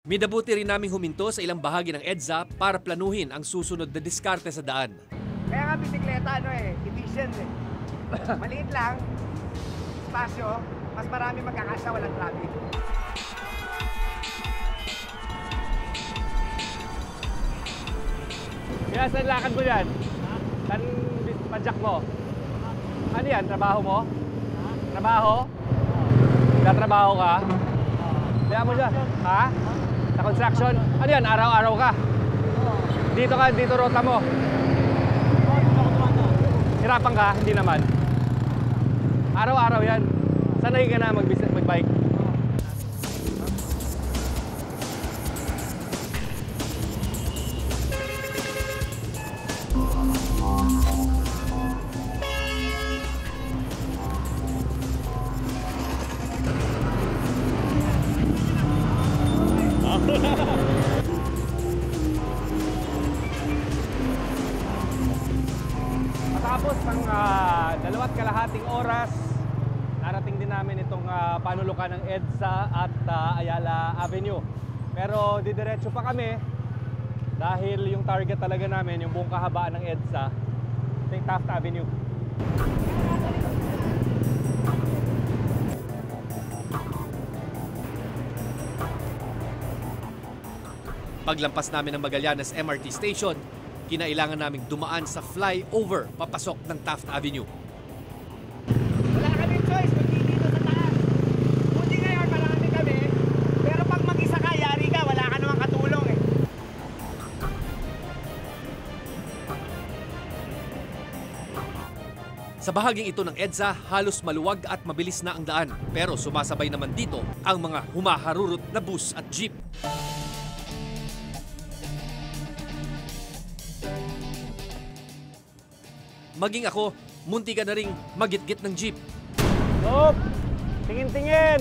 Minabuti rin naming huminto sa ilang bahagi ng EDSA para planuhin ang susunod na diskarte sa daan. Kaya nga bisikleta, efficient eh. Maliit lang, spasyo, mas marami magkakasya, walang traffic. Kaya saan lakad mo yan? Saan padyak mo? Ano yan? Trabaho mo? Trabaho? Nagtatrabaho ka? Kaya mo siya? Ha? Sa construction? Ano yan? Araw-araw ka? Dito rota mo? Hirapan ka? Hindi naman. Araw-araw yan. Sanay ka na mag-bike? Matapos ang 2.5 oras, narating din namin itong panulukan ng EDSA at Ayala Avenue. Pero didiretso pa kami dahil yung target talaga namin, yung buong kahabaan ng EDSA, yung Taft Avenue. Paglampas namin ng Magallanes MRT Station, kinailangan naming dumaan sa flyover papasok ng Taft Avenue. Wala kaming choice, kundi dito sa taas. Buti ngayon, marami kami. Pero pag mag-isa ka, yari ka, wala ka namang katulong eh. Sa bahaging ito ng EDSA, halos maluwag at mabilis na ang daan. Pero sumasabay naman dito ang mga humaharurot na bus at jeep. Maging ako, munti ka na ring magitgit ng jeep. Stop! Tingin-tingin!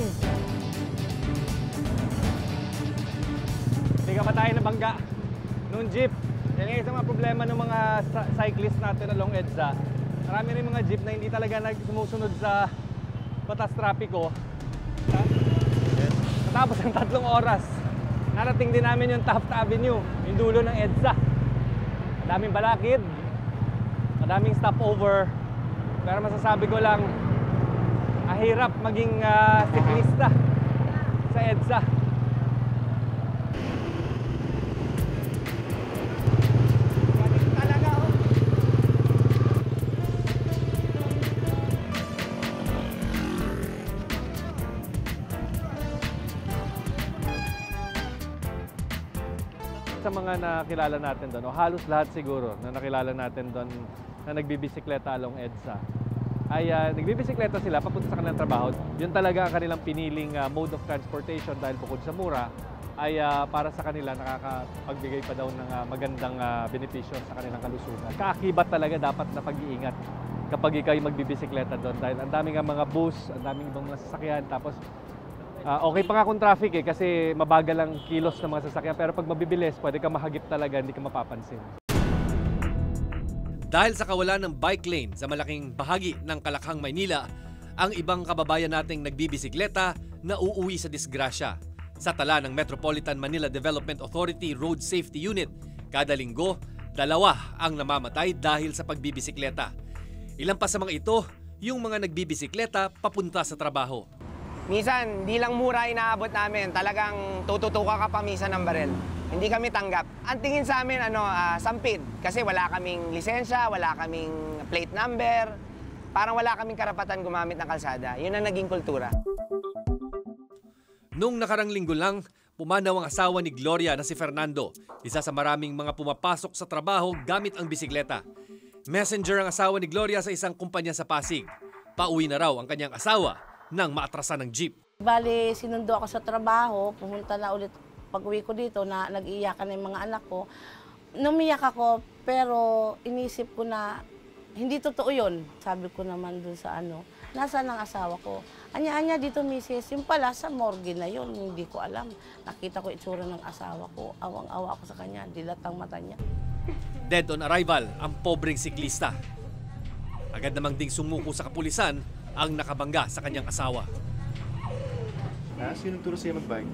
Hindi ka pa tayo nabangga nung jeep. Yan nga isang mga problema ng mga cyclist natin along EDSA. Marami rin mga jeep na hindi talaga sumusunod sa batas trapiko. Tapos ang 3 oras, narating din namin yung Taft Avenue, yung dulo ng EDSA. Madaming balakid, madaming stopover, pero masasabi ko lang, mahirap maging siklista sa EDSA. Talaga oh. Sa mga nakilala natin doon, o halos lahat siguro na nakilala natin doon na nagbibisikleta along EDSA, ay nagbibisikleta sila papunta sa kanilang trabaho. Yun talaga ang kanilang piniling mode of transportation dahil bukod sa mura, ay para sa kanila nakakapagbigay pa daw ng magandang benepisyo sa kanilang kalusugan. Kaakibat talaga dapat na pag-iingat kapag ikaw ay magbibisikleta doon dahil ang daming mga bus, ang daming ibang mga sasakyan, tapos okay pa nga kung traffic kasi mabagal ang kilos ng mga sasakyan, pero pag mabibilis, pwede ka mahagip talaga, hindi ka mapapansin. Dahil sa kawalan ng bike lane sa malaking bahagi ng Kalakhang, Maynila, ang ibang kababayan nating nagbibisikleta na uuwi sa disgrasya. Sa tala ng Metropolitan Manila Development Authority Road Safety Unit, kada linggo, 2 ang namamatay dahil sa pagbibisikleta. Ilan pa sa mga ito, yung mga nagbibisikleta papunta sa trabaho. Minsan, di lang mura inaabot namin. Talagang tututukan ka pa minsan ng barel. Hindi kami tanggap. Ang tingin sa amin, sampid. Kasi wala kaming lisensya, wala kaming plate number. Parang wala kaming karapatan gumamit ng kalsada. Yun ang naging kultura. Noong nakarang linggo lang, pumanaw ang asawa ni Gloria na si Fernando. Isa sa maraming mga pumapasok sa trabaho gamit ang bisikleta. Messenger ang asawa ni Gloria sa isang kumpanya sa Pasig. Pauwi na raw ang kanyang asawa nang maatrasan ng jeep. Bali, sinundo ako sa trabaho, pumunta na ulit pag-uwi ko dito na nag-iiyakan na yung mga anak ko. Numiyak ako, pero inisip ko na hindi totoo yun. Sabi ko naman dun sa nasaan ang asawa ko? Anya-anya dito, misis. Yung pala, sa morgue na yun, hindi ko alam. Nakita ko itsura ng asawa ko, awang-awa ko sa kanya, dilat ang mata niya. Dead on arrival ang pobreng siklista. Agad namang ding sumuko sa kapulisan ang nakabangga sa kanyang asawa. Sino turo siya mag-bike?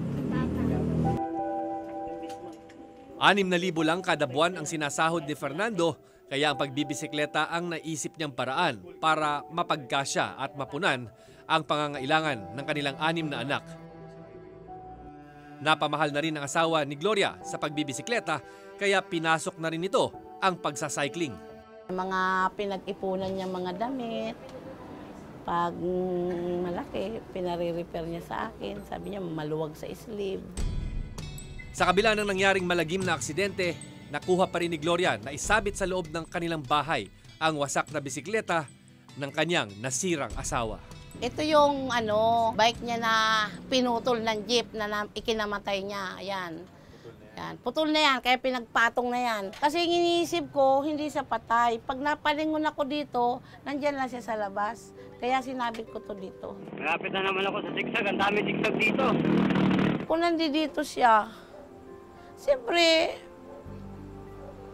6,000 lang kada buwan ang sinasahod ni Fernando, kaya ang pagbibisikleta ang naisip niyang paraan para mapagkasya at mapunan ang pangangailangan ng kanilang 6 na anak. Napamahal na rin ang asawa ni Gloria sa pagbibisikleta, kaya pinasok na rin ito ang pagsacycling. Mga pinag-ipunan niya mga damit, pag malaki, pinare-repair niya sa akin. Sabi niya, maluwag sa sleeve. Sa kabila ng nangyaring malagim na aksidente, nakuha pa rin ni Gloria na isabit sa loob ng kanilang bahay ang wasak na bisikleta ng kanyang nasirang asawa. Ito yung bike niya na pinutol ng jeep na ikinamatay niya. Ayan. Yan. Putol na yan, kaya pinagpatong na yan. Kasi iniisip ko, hindi siya patay. Pag napalingon ako dito, nandyan lang siya sa labas. Kaya sinabit ko to dito. Malapit na naman ako sa sigsag. Ang dami sigsag dito. Kung nandito siya, siyempre,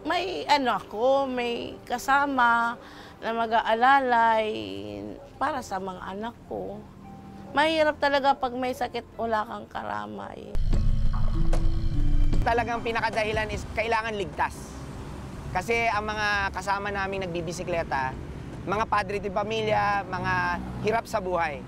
may may kasama na mag-aalalay para sa mga anak ko. Mahirap talaga pag may sakit, wala kang karamay. Talagang pinakadahilan is kailangan ligtas. Kasi ang mga kasama namin nagbibisikleta, mga padre de pamilya, mga hirap sa buhay.